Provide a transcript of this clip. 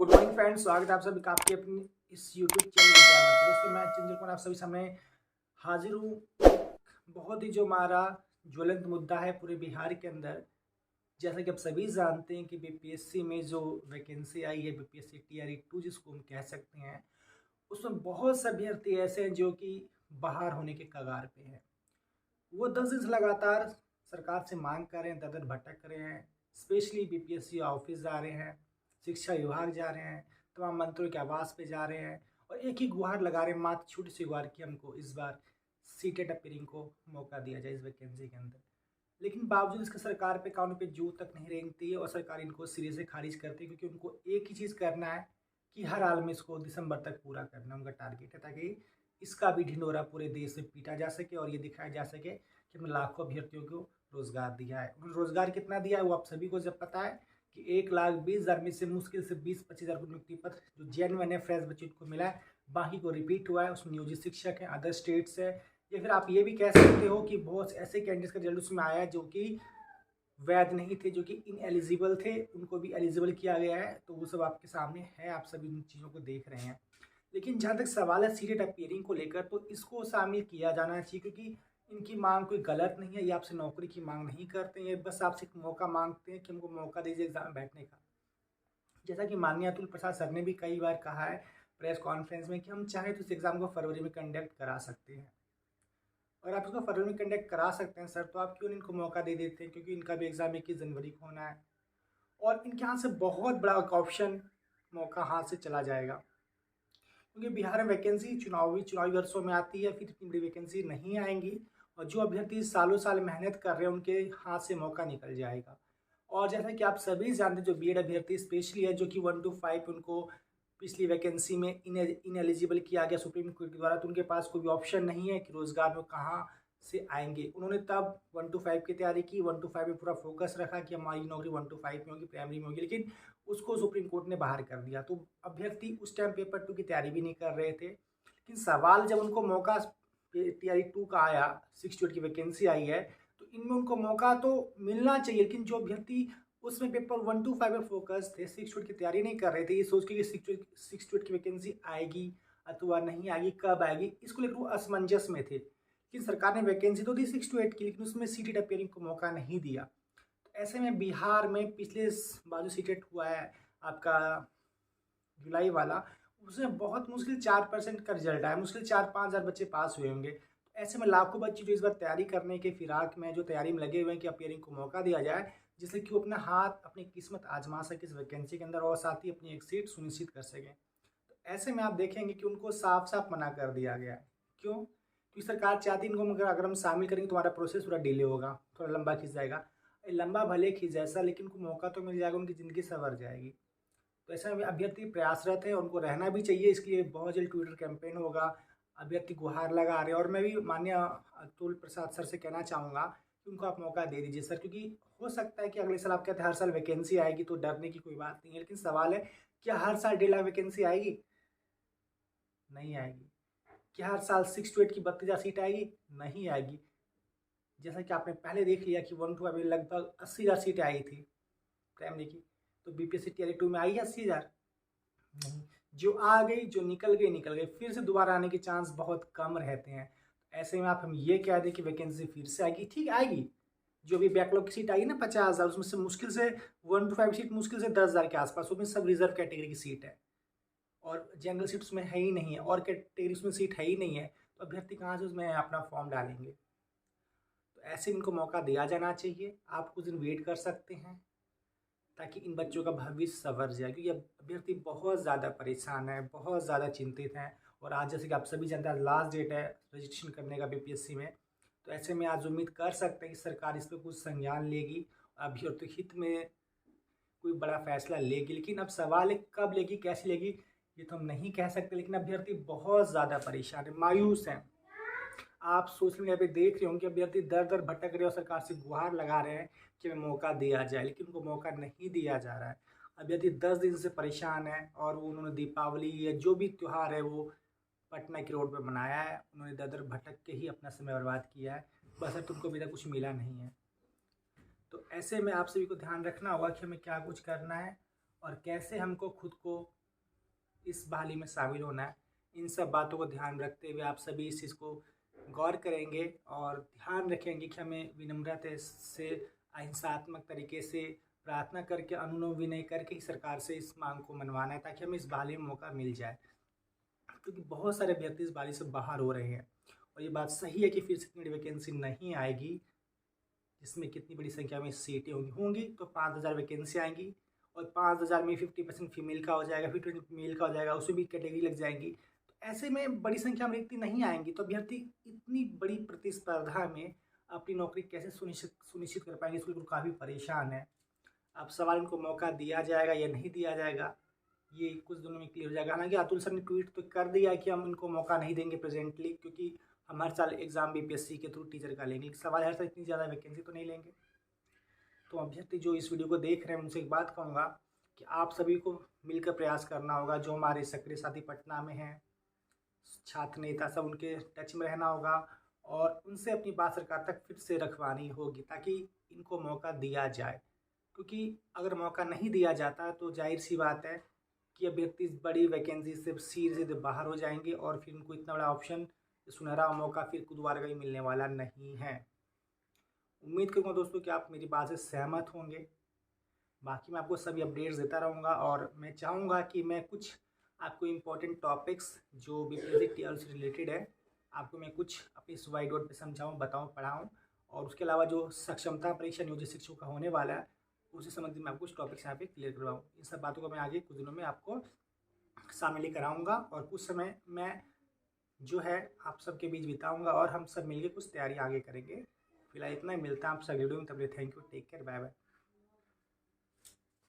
Good morning friends, स्वागत है आप सभी का आपके अपनी इस यूट्यूब चैनल में। दोस्तों मैं चंद्र कुमार आप सभी सामने हाजिर हूँ। बहुत ही जो हमारा ज्वलंत मुद्दा है पूरे बिहार के अंदर, जैसा कि आप सभी जानते हैं कि बीपीएससी में जो वैकेंसी आई है, बीपीएससी टीआरई 2 जिसको हम कह सकते हैं, उसमें बहुत से अभ्यर्थी ऐसे हैं जो कि बाहर होने के कगार पे हैं। वो 10 दिन से लगातार सरकार से मांग कर रहे हैं, दर दर भटक रहे हैं। स्पेशली बीपीएससी ऑफिस जा रहे हैं, शिक्षा विभाग जा रहे हैं, तमाम मंत्रियों के आवास पे जा रहे हैं और एक ही गुहार लगा रहे हैं, मात्र छोटी सी गुहार कि हमको इस बार सीटेट अपीयरिंग को मौका दिया जाए इस वैकेंसी के अंदर। लेकिन बावजूद इसके सरकार पे कानों पे जू तक नहीं रेंगती है और सरकार इनको सिरे से खारिज करती है, क्योंकि उनको एक ही चीज़ करना है कि हर हाल में इसको दिसंबर तक पूरा करना उनका टारगेट है, ताकि इसका भी ढिंढोरा पूरे देश में पीटा जा सके और ये दिखाया जा सके कि हमने लाखों अभ्यर्थियों को रोजगार दिया है। उन्होंने रोजगार कितना दिया है वो आप सभी को जब पता है कि 1,20,000 में से मुश्किल से 20-25 हज़ार नियुक्ति पत्र जो जेन्युइन है फ्रेश बच्चों को मिला है, बाकी को रिपीट हुआ है, उसमें नियोजित शिक्षक हैं, अदर स्टेट्स है, या फिर आप ये भी कह सकते हो कि बहुत ऐसे कैंडिडेट्स का रिजल्ट उसमें आया है जो कि वैध नहीं थे, जो कि इनएलिजिबल थे, उनको भी एलिजिबल किया गया है। तो वो सब आपके सामने है, आप सभी इन चीज़ों को देख रहे हैं। लेकिन जहाँ तक सवाल है सीटेट अपीयरिंग को लेकर, तो इसको शामिल किया जाना चाहिए, क्योंकि इनकी मांग कोई गलत नहीं है। ये आपसे नौकरी की मांग नहीं करते हैं, ये बस आपसे एक मौका मांगते हैं कि हमको मौका दीजिए एग्जाम में बैठने का। जैसा कि माननीय अतुल प्रसाद सर ने भी कई बार कहा है प्रेस कॉन्फ्रेंस में कि हम चाहें तो इस एग्ज़ाम को फरवरी में कंडक्ट करा सकते हैं। और आप इसको फरवरी में कंडक्ट करा सकते हैं सर, तो आप क्यों इनको मौका दे देते हैं, क्योंकि इनका भी एग्ज़ाम 21 जनवरी को होना है और इनके हाथ से बहुत बड़ा एक ऑप्शन मौका हाथ से चला जाएगा। क्योंकि बिहार में वैकेंसी चुनावी वर्षों में आती है, फिर इतनी बड़ी वैकेंसी नहीं आएंगी और जो अभ्यर्थी सालों साल मेहनत कर रहे हैं उनके हाथ से मौका निकल जाएगा। और जैसा कि आप सभी जानते हैं, जो बीएड अभ्यर्थी स्पेशली है, जो कि 1 to 5 उनको पिछली वैकेंसी में इनएलिजिबल किया गया सुप्रीम कोर्ट के द्वारा, तो उनके पास कोई भी ऑप्शन नहीं है कि रोजगार में कहाँ से आएंगे। उन्होंने तब 1 to 5 की तैयारी की, 1 to 5 में पूरा फोकस रखा कि हमारी नौकरी 1 to 5 में होगी, प्राइमरी में होगी, लेकिन उसको सुप्रीम कोर्ट ने बाहर कर दिया। तो अभ्यर्थी उस टाइम पेपर 2 की तैयारी भी नहीं कर रहे थे। लेकिन सवाल जब उनको मौका तैयारी 2 का आया, 6 to 8 की वैकेंसी आई है, तो इनमें उनको मौका तो मिलना चाहिए। लेकिन जो अभ्यर्थी उसमें पेपर 1 to 5 में फोकस थे, 6 to 8 की तैयारी नहीं कर रहे थे, ये सोच के कि 6 to 8 की वैकेंसी आएगी अथवा नहीं आएगी, कब आएगी, इसको लेकर वो असमंजस में थे। लेकिन सरकार ने वैकेंसी तो दी 6 to 8 की, लेकिन उसमें सीटेट अपीयरिंग को मौका नहीं दिया। तो ऐसे में बिहार में पिछले बार जो सीटेट हुआ है आपका जुलाई वाला, उसमें बहुत मुश्किल 4% का रिजल्ट आया, मुश्किल 4-5 हज़ार बच्चे पास हुए होंगे। तो ऐसे में लाखों बच्चे जो इस बार तैयारी करने के फिराक में, जो तैयारी में लगे हुए हैं कि अपीयरिंग को मौका दिया जाए, जिससे कि वो अपना हाथ अपनी किस्मत आजमा सके इस वैकेंसी के अंदर और साथ ही अपनी एक सीट सुनिश्चित कर सकें। तो ऐसे में आप देखेंगे कि उनको साफ साफ मना कर दिया गया है। क्यों? क्योंकि सरकार चाहती है इनको, मगर अगर हम शामिल करेंगे तो हमारा प्रोसेस थोड़ा डिले होगा, थोड़ा लंबा खिंच जाएगा। लंबा भले खिंच जैसा, लेकिन उनको मौका तो मिल जाएगा, उनकी ज़िंदगी संवर जाएगी। तो ऐसे में अभ्यर्थी प्रयासरत है, उनको रहना भी चाहिए। इसके लिए बहुत जल्द ट्विटर कैंपेन होगा, अभ्यर्थी गुहार लगा रहे हैं। और मैं भी माननीय अतुल प्रसाद सर से कहना चाहूँगा कि उनको आप मौका दे दीजिए सर, क्योंकि हो सकता है कि अगले साल आप कहते हैं हर साल वैकेंसी आएगी, तो डरने की कोई बात नहीं है। लेकिन सवाल है, क्या हर साल 1.5 लाख वैकेंसी आएगी? नहीं आएगी। क्या हर साल 6 to 8 की 32,000 सीट आएगी? नहीं आएगी। जैसा कि आपने पहले देख लिया कि 1 to 5 में लगभग 80,000 सीटें आई थी प्राइमरी की, तो बीपीएससी टीआरई 2 में आई है 80,000? नहीं। जो आ गई, जो निकल गई निकल गई, फिर से दोबारा आने के चांस बहुत कम रहते हैं। ऐसे में आप हम ये कह दें कि वैकेंसी फिर से आएगी, ठीक आएगी। जो भी बैकलॉग की सीट आई ना 50,000, उसमें से मुश्किल से 1 to 5 सीट मुश्किल से 10,000 के आसपास, उसमें सब रिजर्व कैटेगरी की सीट है और जनरल सीट उसमें है ही नहीं है, और कैटेगरी उसमें सीट है ही नहीं है, तो अभ्यर्थी कहाँ से उसमें अपना फॉर्म डालेंगे? तो ऐसे इनको मौका दिया जाना चाहिए। आप कुछ दिन वेट कर सकते हैं ताकि इन बच्चों का भविष्य संवर जाए, क्योंकि अब अभ्यर्थी बहुत ज़्यादा परेशान है, बहुत ज़्यादा चिंतित हैं। और आज जैसे कि आप सभी जानते हैं लास्ट डेट है रजिस्ट्रेशन करने का बीपीएससी में, तो ऐसे में आज उम्मीद कर सकते हैं कि सरकार इस पर कुछ संज्ञान लेगी, अभ्यर्थी हित में कोई बड़ा फैसला लेगी। लेकिन अब सवाल है कब लेगी, कैसे लेगी, ये तो हम नहीं कह सकते। लेकिन अभ्यर्थी बहुत ज़्यादा परेशान है, मायूस हैं। आप सोशल मीडिया पे देख रहे होंगे अभ्यर्थी दर दर भटक रहे और सरकार से गुहार लगा रहे हैं कि हमें मौका दिया जाए, लेकिन उनको मौका नहीं दिया जा रहा है। अभ्यर्थी 10 दिन से परेशान है और वो उन्होंने दीपावली या जो भी त्यौहार है वो पटना की रोड पे मनाया है। उन्होंने दर दर भटक के ही अपना समय बर्बाद किया है, बस अब तुमको अभी तक कुछ मिला नहीं है। तो ऐसे में आप सभी को ध्यान रखना होगा कि हमें क्या कुछ करना है और कैसे हमको खुद को इस बहाली में शामिल होना है। इन सब बातों को ध्यान रखते हुए आप सभी इस चीज़ को गौर करेंगे और ध्यान रखेंगे कि हमें विनम्रता से अहिंसात्मक तरीके से प्रार्थना करके अनुनय विनय करके ही सरकार से इस मांग को मनवाना है, ताकि हमें इस बहाली में मौका मिल जाए। क्योंकि बहुत सारे अभ्यर्थी इस बहाली से बाहर हो रहे हैं और ये बात सही है कि फिर से इतनी बड़ी वैकेंसी नहीं आएगी, जिसमें कितनी बड़ी संख्या में सीटें होंगी तो 5000 वैकेंसी आएंगी और 5000 में 50% फीमेल का हो जाएगा, 50% मेल का हो जाएगा, उसमें भी कैटेगरी लग जाएंगी। तो ऐसे में बड़ी संख्या में इतनी नहीं आएंगी, तो अभ्यर्थी इतनी बड़ी प्रतिस्पर्धा में अपनी नौकरी कैसे सुनिश्चित कर पाएंगे, इसको काफ़ी परेशान है। अब सवाल इनको मौका दिया जाएगा या नहीं दिया जाएगा, ये कुछ दिनों में क्लियर हो जाएगा। हालांकि अतुल सर ने ट्वीट तो कर दिया कि हम इनको मौका नहीं देंगे प्रेजेंटली, क्योंकि हम हर साल एग्ज़ाम बीपीएससी के थ्रू टीचर का लेंगे। सवाल हर साल इतनी ज़्यादा वैकेंसी तो नहीं लेंगे। तो अभ्यर्थी जो इस वीडियो को देख रहे हैं उनसे एक बात कहूँगा कि आप सभी को मिलकर प्रयास करना होगा। जो हमारे सक्रिय साथी पटना में हैं, छात्र नेता, सब उनके टच में रहना होगा और उनसे अपनी बात सरकार तक फिर से रखवानी होगी, ताकि इनको मौका दिया जाए। क्योंकि अगर मौका नहीं दिया जाता तो जाहिर सी बात है कि अभ्यर्थी इस बड़ी वैकेंसी से सीधे बाहर हो जाएंगे और फिर उनको इतना बड़ा ऑप्शन, सुनहरा मौका फिर दोबारा कहीं मिलने वाला नहीं है। उम्मीद करूँगा दोस्तों कि आप मेरी बात से सहमत होंगे। बाकी मैं आपको सभी अपडेट्स देता रहूँगा और मैं चाहूँगा कि मैं कुछ आपको इम्पोर्टेंट टॉपिक्स जो बीपीएससी टीआर से रिलेटेड है, आपको मैं कुछ अपनी इस वाइट बोर्ड पर समझाऊँ, बताऊँ, पढ़ाऊँ। और उसके अलावा जो सक्षमता परीक्षा नियोजित शिक्षकों का होने वाला है, उससे संबंधित मैं आपको कुछ टॉपिक्स यहाँ पे क्लियर करवाऊँ। इन सब बातों को मैं आगे कुछ दिनों में आपको सामने लेकर आऊँगा और कुछ समय मैं जो है आप सबके बीच बिताऊँगा और हम सब मिलकर कुछ तैयारी आगे करेंगे। फिलहाल इतना ही, मिलता है आप सब वीडियो में। तब तक thank you, take care, bye bye.